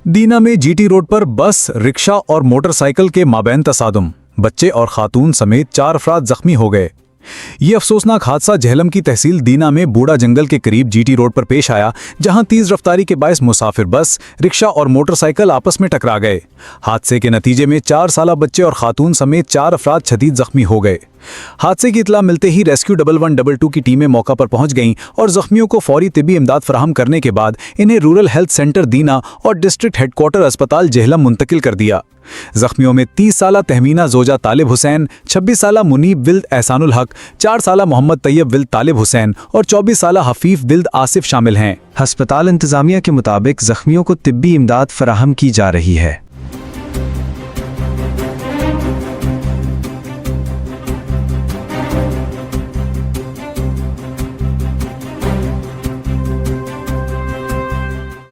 दीना में GT road पर बस, रिक्शा और मोटरसाइकिल के माबैन तसादुम, बच्चे और खातून समेत 4 अफराद जख्मी हो गए। ये अफसोसनाक हादसा झेलम की तहसील दीना में बूढ़ा जंगल के करीब जीटी रोड पर पेश आया, जहां तेज रफ्तारी के बायस मुसाफिर बस, रिक्शा और मोटरसाइकिल आपस में टकरा गए। हादसे के नतीजे में 4 साला बच्चे और खातून समेत 4 अफराद शदीद जख्मी हो गए। हादसे की इतला मिलते ही रेस्क्यू 1122 की टीमें मौका पर पहुंच गईं और जख्मियों को फौरी तिब्बी इमदाद फराहम करने के बाद इन्हें रूरल हेल्थ सेंटर दीना और डिस्ट्रिक्ट हेडक्वार्टर अस्पताल झेलम मुंतकिल कर दिया। जख्मियों में 30 साला तहमीना जोजा तालिब हुसैन, 26 साला मुनीब विल्द एहसानुल हक, 4 साला मोहम्मद तैयब विल्द तालिब हुसैन और 24 साला हफीफ विल्द आसिफ शामिल हैं। अस्पताल इंतजामिया के मुताबिक जख्मियों को तिब्बी इमदाद फराहम की जा रही है।